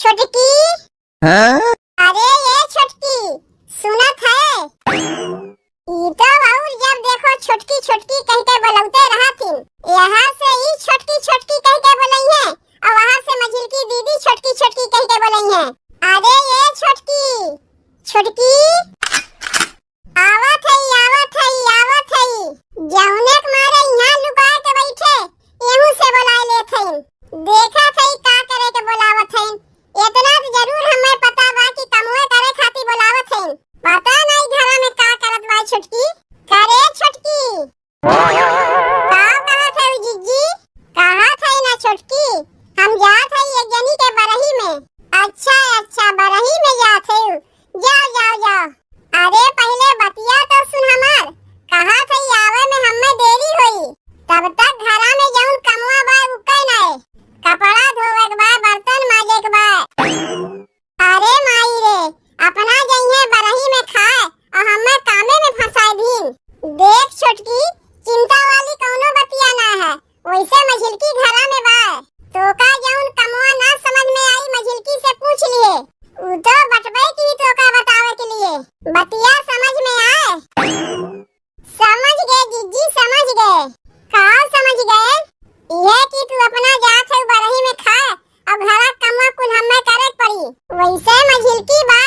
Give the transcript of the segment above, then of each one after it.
छोटकी। हाँ? अरे ये छोटकी सुनत है? ई तो और जब देखो छोटकी छोटकी कह के बुलाते रहा थी। यहाँ से ई छोटकी छोटकी कह के बुलाई है और वहाँ से मझिल की दीदी छोटकी छोटकी कह के बुलाई है। अरे ये छोटकी छोटकी आवत है आवत है आवत है। जौने के मारे यहाँ लुका के बैठे एहू से बुलाए ले थे। देखा थे का करे के बुलावत है। इतना तो जरूर हमें पता बा कि कमुए करे खातिर बुलावत है। पता नहीं घर में का करत बा छोटकी। करे छोटकी का कहत है जीजी? कहत है ना छोटकी हम जात है एक जनी के बरही में। अच्छा अच्छा बरही में जात है। जाओ जाओ जाओ। अरे पहले बतिया तो सुन हमार। कहत है आवे में हमें देरी होई तब तक घरा में जौन कमुआ बा उके नहीं। कपड़ा धोवे के बा बर्तन माजे के बा। अरे माई रे अपना जइए बरही में खाए और हमें कामे में फंसाए भी। देख छोटकी चिंता वाली कौनो बतिया ना है। वैसे मझिलकी घरा में बा तो का जौन कमुआ ना समझ में आई मझिलकी से पूछ लिए। उ तो बटबे की तो का बतावे के लिए बतिया समझ में आए। समझ गए जीजी समझ गए। का समझ गए? यह कि तू अपना जात है बरही में खाए और घरा कमुआ कुल हमें करे पड़ी। वैसे मझिलकी बा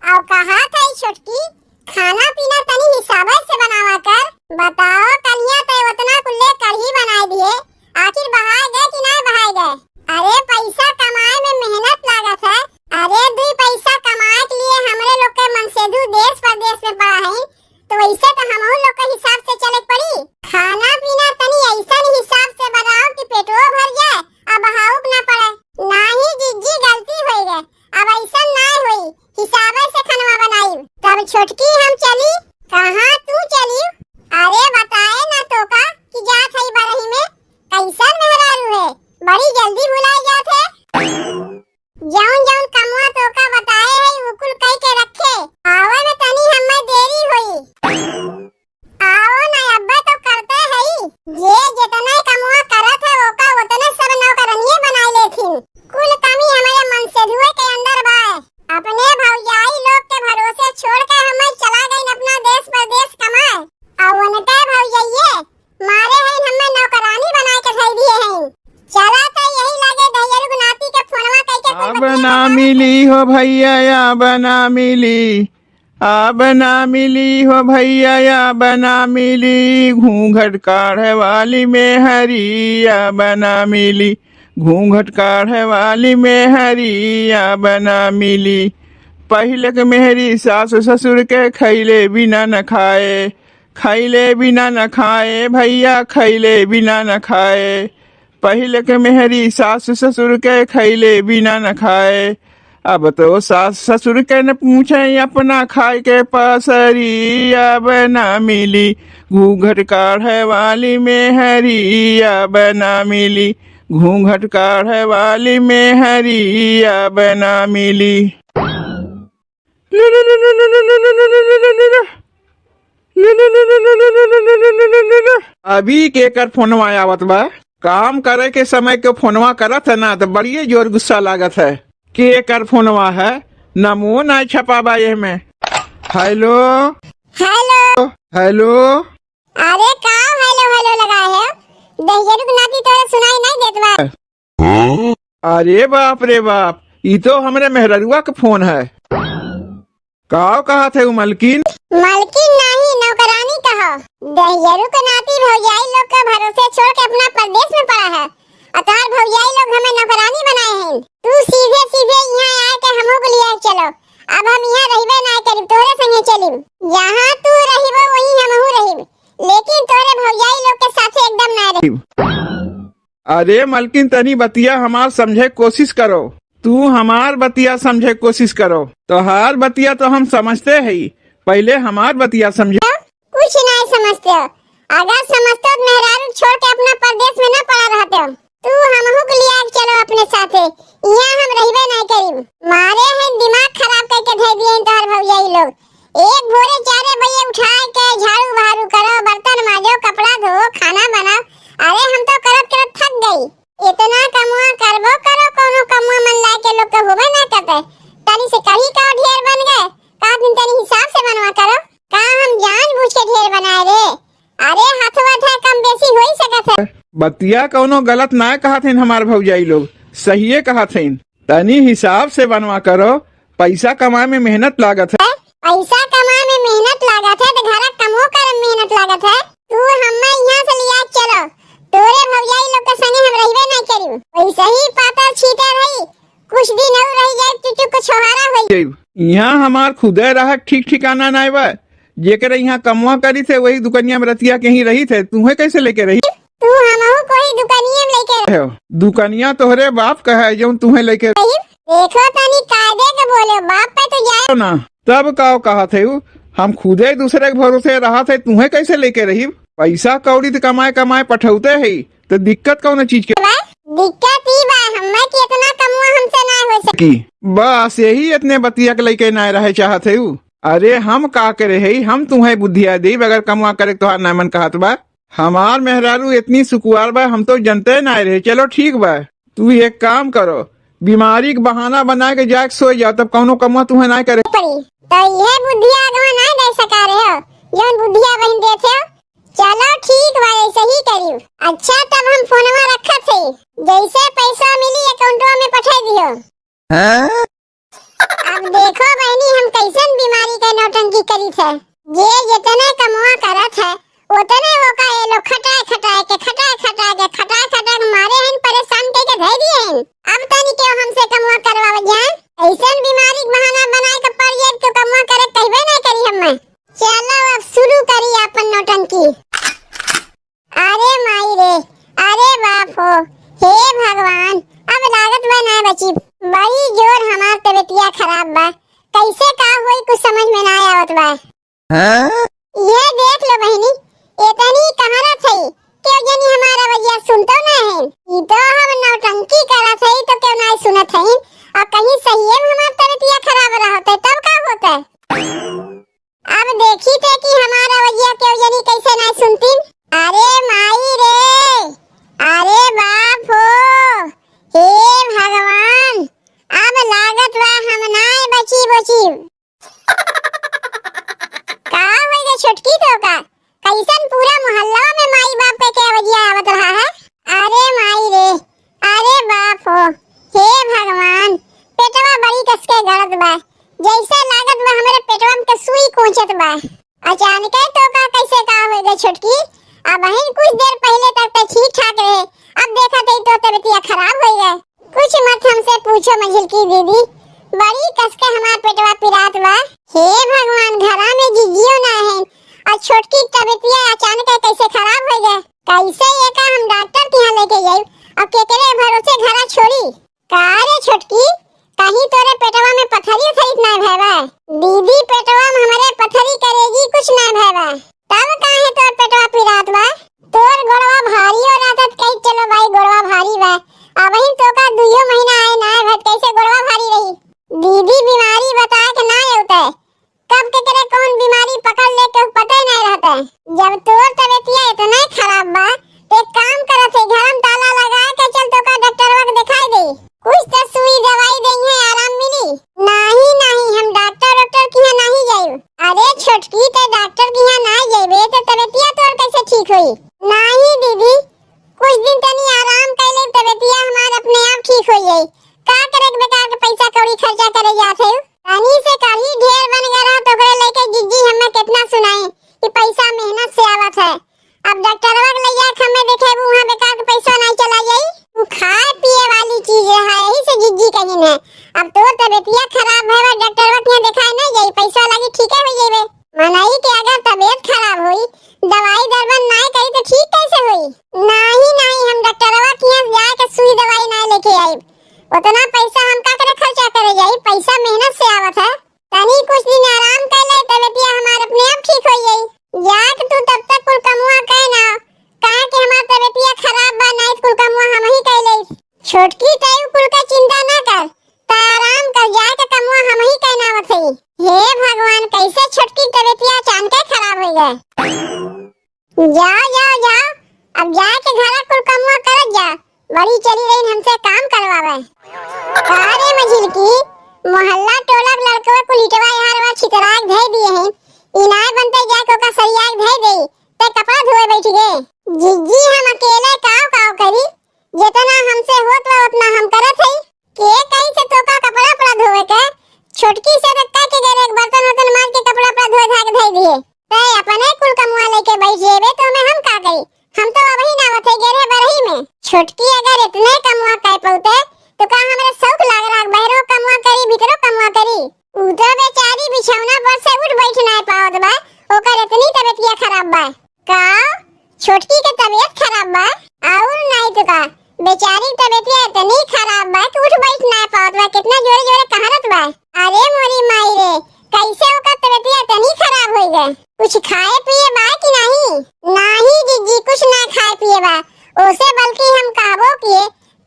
और कहा था छोटकी खाना पीना तनी हिसाब से बनावा कर। बताओ कलिया ते उतना कुल्ले कढ़ी बनाए दिए आखिर बहाए गए कि नहीं बहाए गए? अरे पैसा कमाए में मेहनत लागत है। अरे दो पैसा कमाए के लिए हमरे लोग के मनसेधु देश परदेश में पड़ा है तो वैसे तो हम लोग के हिसाब से चले पड़ी। खाना पीना तनी ऐसा हिसाब से बनाओ कि पेटो भर जाए और बहाऊ न पड़े। नहीं जीजी गलती हो गए अब ऐसा ना होई हिसाब से खाना बनाई। तब छोटकी हम चली। कहाँ तू चली? अरे बताए ना तो का कि जात है बरही में। कैसा मेहरारू है बड़ी जल्दी भुलाई जात है। जौन जौन कमुआ तो का बताए है उकुल कह के रखे आवे में तनी हमें देरी होई। आओ ना अब्बा तो करते है ही। ये जितना कमुआ करत है ओका उतने सब नौकरानियां बनाई लेथिन। कुल कमी हमारे मन से धुए के अंदर बा। अपने भौजाई लोग के भरोसे छोड़ के हमें चला गई अपना देश परदेश कमाए और उनके भौजाइये मारे हैं हमें नौकरानी बना के धई दिए हैं। चला तो यही लगे दैयरू गुनाती के फोनवा कह के अब ना मिली हो भैया अब ना मिली। अब ना मिली हो भैया अब ना मिली। घूंघट काढ़े वाली में हरी अब ना मिली। घूंघट काढ़े वाली में हरी अब ना मिली। पहले के मेहरी सास ससुर के खैले बिना न खाए। खैले बिना न खाए भैया खैले बिना न खाए। पहले के मेहरी सास ससुर के खैले बिना न खाए। अब तो सास ससुर के न पूछे अपना खाए के पसरी अब ना मिली। घूंघट काढ़े वाली में हरी अब ना मिली। घूंघट काढ़े वाली में हरी अब ना मिली। अभी के कर फोनवा आवत बा। काम करे के समय के फोनवा करत है ना तो बड़ी जोर गुस्सा लागत है। के कर फोनवा है नमो ना छपाबा ये में। Hello hello hello. अरे का हेलो हेलो लगाए है? दैयरू गुनाती तोरे सुनाई नहीं देत बा। अरे बाप रे बाप ये तो हमरे मेहररुआ का फोन है। का कहा थे मलकिन? मालकिन नहीं नौकरानी कहो। दैयरू गुनाती भौजाई लोग के भरोसे छोड़ के अपना परदेश में पड़ा है और तार भौजाई लोग हमें नौकरानी बनाए हैं। तू सीधे सीधे यहाँ आए के हमहू को लिया चलो। अब हम यहाँ रहिबे ना करीब तोरे संगे चलीम। जहाँ तू रहिबो वहीं हमहू रहिब लेकिन तोरे भौजाई लोग के साथे एकदम ना रहिब। अरे मलकिन तनी बतिया हमार समझे कोशिश करो। तू हमार बतिया समझे कोशिश करो। तो हर बतिया तो हम समझते हैं पहले हमार बतिया समझे। कुछ नहीं समझते हो। अगर समझते हो मेहरारू छोड़ के अपना परदेश में न पड़ा रहते हो। तू हमहू को लिया चलो अपने साथे। यहाँ हम रहिबे नहीं करीब। मारे हैं दिमाग खराब करके धर दिए तोहर भौजाई लोग। एक भोरे 4 बजे उठाए के झाड़ू बहारू करो बर्तन माजो कपड़ा धो खाना बनाओ। अरे हम तो करत करत थक गई। इतना कमुआ करबो करो कोनो कमुआ मन लाए के लोग के होबे ना बतिया कौनो गलत ना कहा थे हमार भौजाई लोग, सही कहा थे। तनी हिसाब से बनवा करो, पैसा कमाए में मेहनत लागत है। पैसा कमाए में मेहनत लागत है तो घर कमो कर मेहनत लागत है। तू हमें यहाँ से लिया चलो, तोरे भौजाई लोग के संगे हम रहबे नहीं करियो। वैसे ही पातर छीटे रही, कुछ दिन और रह जाए तो कुछ छोहारा होई। यहाँ हमार खुदे रहा ठीक ठिकाना ना बा, जेकर यहाँ कमवा करी थे वही दुकनिया में रतिया के ही रही थे। तुम्हें कैसे लेके रही? तू हमहू कोई दुकानिया में लेके हो, दुकनिया तोहरे बाप का है जो तुम्हें लेके रही। देखो तनी कायदे के बोले, बाप पे तो जाए ना। तब का कहा थे हम खुदे दूसरे के भरोसे रहा थे, तुम्हें कैसे लेके रही? पैसा कौड़ी तो कमाए कमाए पठौते है, तो दिक्कत कौन चीज के? दिक्कत ही बा हमें कि इतना कमवा हमसे ना हो सकी। बस यही इतने बतिया के लेके ना रहे चाहते हूँ। अरे हम का करे है, हम तुम्हें बुद्धिया दी अगर कमवा करे तो ना मन कहत बा। हमार मेहरारू इतनी सुकुआर बा, हम तो जनते ना रहे। चलो ठीक बा, तू एक काम करो, बीमारी का बहाना बना के जाके सो जाओ, तब कौनो कमवा तुम्हें ना करे। तो ये बुद्धिया आगवा ना दे सका रहे हो, जौन बुद्धिया बहन देते हो। चलो ठीक बा, ऐसे ही करियो। अच्छा तब हम फोनवा रखा थे, जैसे पैसा मिली अकाउंटवा में पठा दियो। अब देखो बहनी हम कैसन बीमारी का नौटंकी करी थे। जे जितने कमवा करत है उतने वो का ये लोग खटाए खटाए मारे हैं, परेशान करके धै दिए हैं। अब तनी क्यों हमसे कमवा करवावे जाए? ऐसन बीमारी का बहाना बनाए के पर ये तो कमवा करे कहबे नहीं करी हमें। चलो अब शुरू करी अपन नौटंकी। अरे माई रे, अरे बाप हो, हे भगवान, अब लागत बा ना बची। बड़ी जोर हमार तबीयतिया खराब बा, कैसे का होई कुछ समझ में ना आवत बा। ये देख लो बहनी, इतनी कहारा थई क्यों जनी हमारा वजिया सुनतो ना है। ई तो हम नौटंकी करत हई तो क्यों ना सुनत हई। और कहीं सही में हमार तबीयतिया खराब रहते तब का होता। अब देखी थे कि हमारा वजिया क्यों जनी कैसे ना सुनती। अरे माई रे, अरे बाप हो, हे भगवान, अब लागत बा हम ना बची। का होई छोटकी तो का कैसन पूरा मोहल्ला में माई बाप पे क्या वजिया आवत रहा है। अरे माई रे, अरे बाप हो, हे भगवान, पेटवा बड़ी कसके गड़त बा, जैसे लागत बा हमारे पेटवा में सुई कोंचत बा। अचानक तो का कैसे का हो गई छोटकी? अब बहन कुछ देर पहले तक तो ठीक ठाक रहे, अब देखा तो तबीयत खराब हो गई। कुछ मत हमसे पूछो मंजिल की दीदी, बड़ी कसके हमार पेटवा पिरात बा। हे भगवान, घरा में जिजियो ना है और छोटकी तबीयतिया अचानक कैसे खराब हो गए। कैसे ये का हम डॉक्टर के यहाँ लेके जाई और केकरे भरोसे घरा छोड़ी। का रे छोटकी, कहीं तोरे पेटवा में पथरी उथरी ना भैबा? दीदी पेटवा में हमारे पथरी करेगी कुछ ना भैबा। तब काहे तोर पेटवा पिरात बा? तोर गोड़वा भारी हो रहत कहीं। चलो भाई गोड़वा भारी बा, अब ही तो का 2 महीना आए ना भत कैसे गोड़वा भारी रही? दीदी बीमारी बता के ना होता है, कब के करे कौन बीमारी पकड़ ले के पता ही नहीं रहता है। जब तोर तबीयतिया इतना खराब बा तो एक काम करत है, घर में ताला लगा के चल तो का डॉक्टरवा के दिखाई दे, कुछ तो सुई दवाई देंगे आराम मिली। नहीं हम डॉक्टर के यहाँ नहीं जाइब। अरे छोटकी तो डॉक्टर के यहाँ ना जाइबे तो तबीयतिया तोर कैसे ठीक हुई? नहीं दीदी, कुछ दिन तनी आराम कर ले, तबीयतिया हमार अपने आप ठीक हो जाई। का करे बेकार के पैसा कौड़ी खर्चा करे जाते हो। पानी से कहीं ढेर बन गया तो करे लेके जिज्जी हमें कितना सुनाए कि पैसा मेहनत से आवत है। अब डॉक्टरवा के ले जाके हमें देखेबू वहां बेकार के पैसा नहीं चला जाई। तू खाए पिए वाली चीज है, यही से जिज्जी कहीं है। अब तो तबीयतिया खराब है, डॉक्टरवा के दिखाए नहीं जाई, पैसा लगी ठीक है हो जाइबे। मनाई कि अगर तबीयत खराब हुई दवाई दरबन नहीं करी तो ठीक कैसे हुई? नहीं हम डॉक्टरवा के यहाँ जाके सुई दवाई नहीं लेके आइब। उतना पैसा हम का करे खर्चा करे जाई, पैसा मेहनत से आवत है। तनी कुछ दिन आराम कर ले, तबीयतिया हमार अपने आप ठीक हो जाई। जाके तू तब तक कुल कमुआ कह ना कहा कि हमार तबीयतिया खराब बा, नहीं कुल कमुआ हम ही कह ले। छोटकी तयू कुल का चिंता ना कर, ता आराम कर, जाके कमुआ हम ही कहना आवत है। हे भगवान, कैसे छोटकी तबीयतिया अचानक खराब हो गए। जाओ अब जाके घर कुल कमुआ करत जा, बड़ी चली रही हमसे काम करवावे। कारे मझिल की मोहल्ला टोला के लड़कवा को लिटवा यारवा छितराक धै दिए हैं, इनाय बनते जाके का सरियाक धै दे ते कपड़ा धोए बैठ गए। जीजी हम अकेले काव काव करी, जितना हमसे होत बा उतना हम करत हई। के कहीं से तोका कपड़ा पड़ा धोवे के, छोटकी से रखा के गरे बर्तन वर्तन मार के कपड़ा पड़ा धो धा के धई दिए। ते अपने कुल कमुआ लेके बैठ जेबे तो मैं हम का करी? हम तो अब ही नावत है गेरे बरही में। छोटकी अगर इतने कमुआ कह पौते तो का हमरे शौक लाग रहा बहरो कमुआ करी भीतरो कमुआ करी। उधर बेचारी बिछौना पर से उठ बैठ ना पावत बा, ओकर इतनी तबीयत खराब बा। का छोटकी के तबीयत खराब बा और नहीं तो का बेचारी तबीयत इतनी खराब बा कि उठ बैठ ना पावत बा। कितना जोरे जोरे कहरत बा। अरे मोरी माई रे, कैसे ओकर तबीयत इतनी खराब हो गए? कुछ खाए पिए बा कि नहीं? नहीं जीजी कुछ ना खाए पिए बा। ओसे बल्कि हम कहबो कि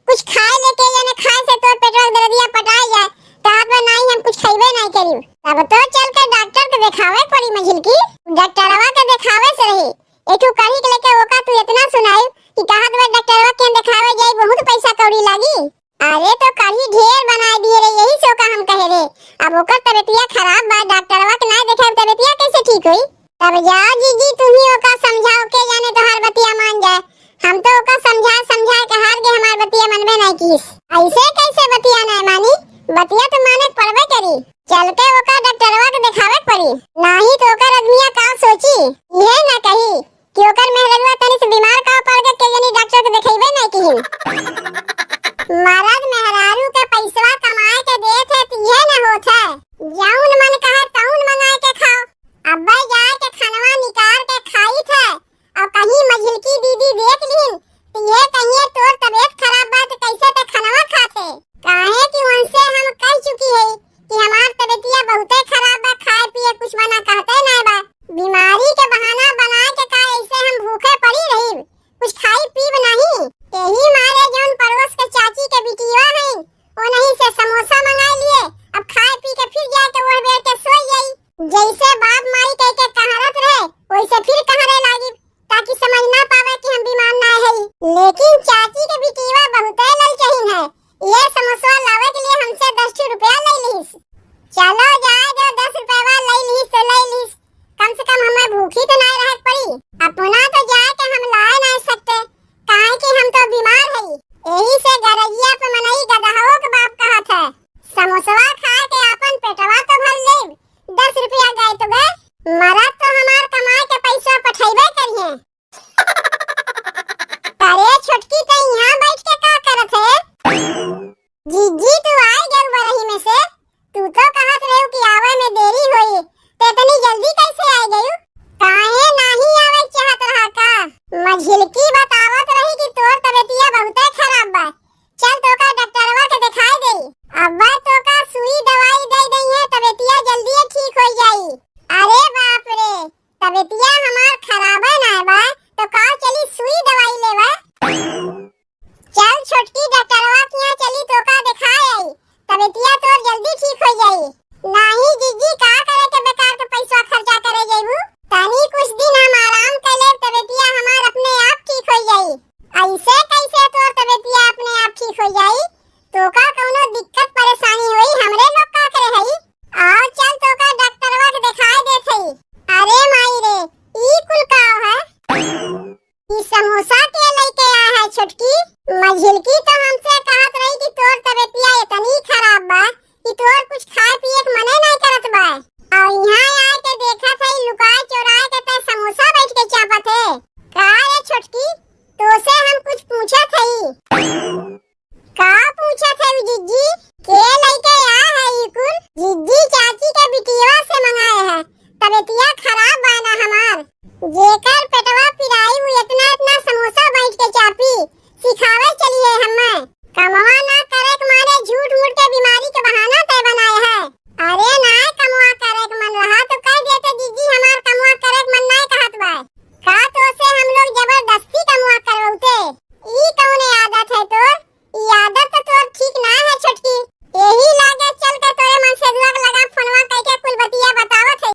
कुछ खाए लेके जाने, खाए से तो पेट्रोल दर्दिया पटाई जाए तात में नहीं हम कुछ खाइबे नहीं करी। तब तो चल के डॉक्टर के दिखावे पड़ी मझिल की। डॉक्टरवा के दिखावे से रही एठू कहीं के लेके ओका तू इतना सुनाई कि कहत बा डॉक्टरवा के दिखावे जाई बहुत पैसा कौड़ी लागी। अरे तो कहीं ढेर बना दिए रे, यही से ओका हम कहे रे। अब ओकर तबीयत खराब बा, डॉक्टरवा के ना देखे तबीयत कैसे ठीक होई? तब जाओ जीजी तुम ही ओका समझाओ के जाने तो हर बतिया मान जाए। हम तो ओका समझा समझा के हार गए, हमार बतिया मनबे नहीं कीस। ऐसे कैसे बतिया नहीं मानी? बतिया तो माने पड़बे करी। चल के ओका डॉक्टरवा के दिखावे पड़ी, नहीं तो ओकर आदमिया का सोची ये ना कही कि ओकर मेहरवा तनी से बीमार का पड़ के जानी डॉक्टर के दिखाइबे नहीं किहिन। मरद मेहरारू के पैसा कमाए के देत है तो ये ना होत है। जौन मन कहे तौन मंगाए के खाओ। अब्बे जाए के खानवा निकाल के खाई थे और कहीं मझिलकी दीदी देख लीन तो ये कहिए तोर तबीयत खराब बा तो कैसे ते खानवा खाते? काहे कि उनसे हम कह चुकी है कि हमार तबीयतिया बहुते खराब बा, खाए पिए कुछ बना कहते नहीं बा। बीमारी के बहाना बना के का ऐसे हम भूखे पड़ी रही, कुछ खाई पीब नहीं। यही मारे जौन पड़ोस के चाची के बिटिया हैं वो नहीं से समोसा मंगा लिए, अब खाए पी के फिर जाके वो बेर के सोई जाई। जैसे बाप माई कह के कहारत रहे वैसे फिर कहरे लागी ताकि समझ ना पावे कि हम बीमार ना है। लेकिन चाची के बिटिया बहुते ललचहीन है, ये समोसा लावे के लिए हमसे 10 रुपया ले लीस। चलो जाए जो 10 रुपया ले लीस तो ले लीस, कम से कम हमें भूखी तो नहीं रह पड़ी। अपना तो जाए के हम लाए नहीं सकते काहे कि हम तो बीमार है। यही से गरैया पे मनई गदहाओ के बाप कहत है समोसा खा के अपन पेटवा तो भर ले, 10 रुपया गए तो गए, मरद तो हमार कमाए के पैसा पठेबे करिए। अरे छोटकी तो यहाँ बैठ के का करत है? जीजी तू आई गई बरही में से, तू तो कहत रहे कि आवे में देरी होई, ते इतनी जल्दी कैसे आ गई? काहे नहीं आवे चाहत रहा का? मझिलकी बतावत रही कि तोर तबीयतिया बहुते खराब बा, चल तोका डॉक्टरवा के दिखाई दे। अब्बा तोका सुई दवाई दे दई है, तबीयतिया जल्दी ठीक हो जाई। अरे बाप रे, तबीयतिया हमार खराब है ना बा तो का चली सुई दवाई लेवा। चल छोटकी डॉक्टरवा के यहाँ चली तोका दिखाई आई, तबीयतिया तोर जल्दी ठीक हो जाई। नहीं जीजी का करे के बेकार के पैसा खर्चा करे जाइबू, तनी कुछ दिन हम आराम कर ले तबीयतिया हमार अपने आप ठीक हो जाई। ऐसे कैसे तोर तबीयतिया अपने आप ठीक हो जाई? तोका कौनो दिक्कत परेशानी हुई हमरे लोग का करे हई? आओ चल तोका डॉक्टरवा के दिखाई देत हई। अरे माई रे, ई कुल का है? ई समोसा के लेके आया है छोटकी। मझिलकी तो हमसे कहत रही कि तोर तबीयतिया इतनी खराब बा कि तोर कुछ खाए पिए के मने नहीं करत बा, और यहाँ आए के देखत हई लुकाए चोराए के ते समोसा बैठ के चापत है। का रे छोटकी, तो से हम कुछ पूछत हई। का पूछत है जीजी? के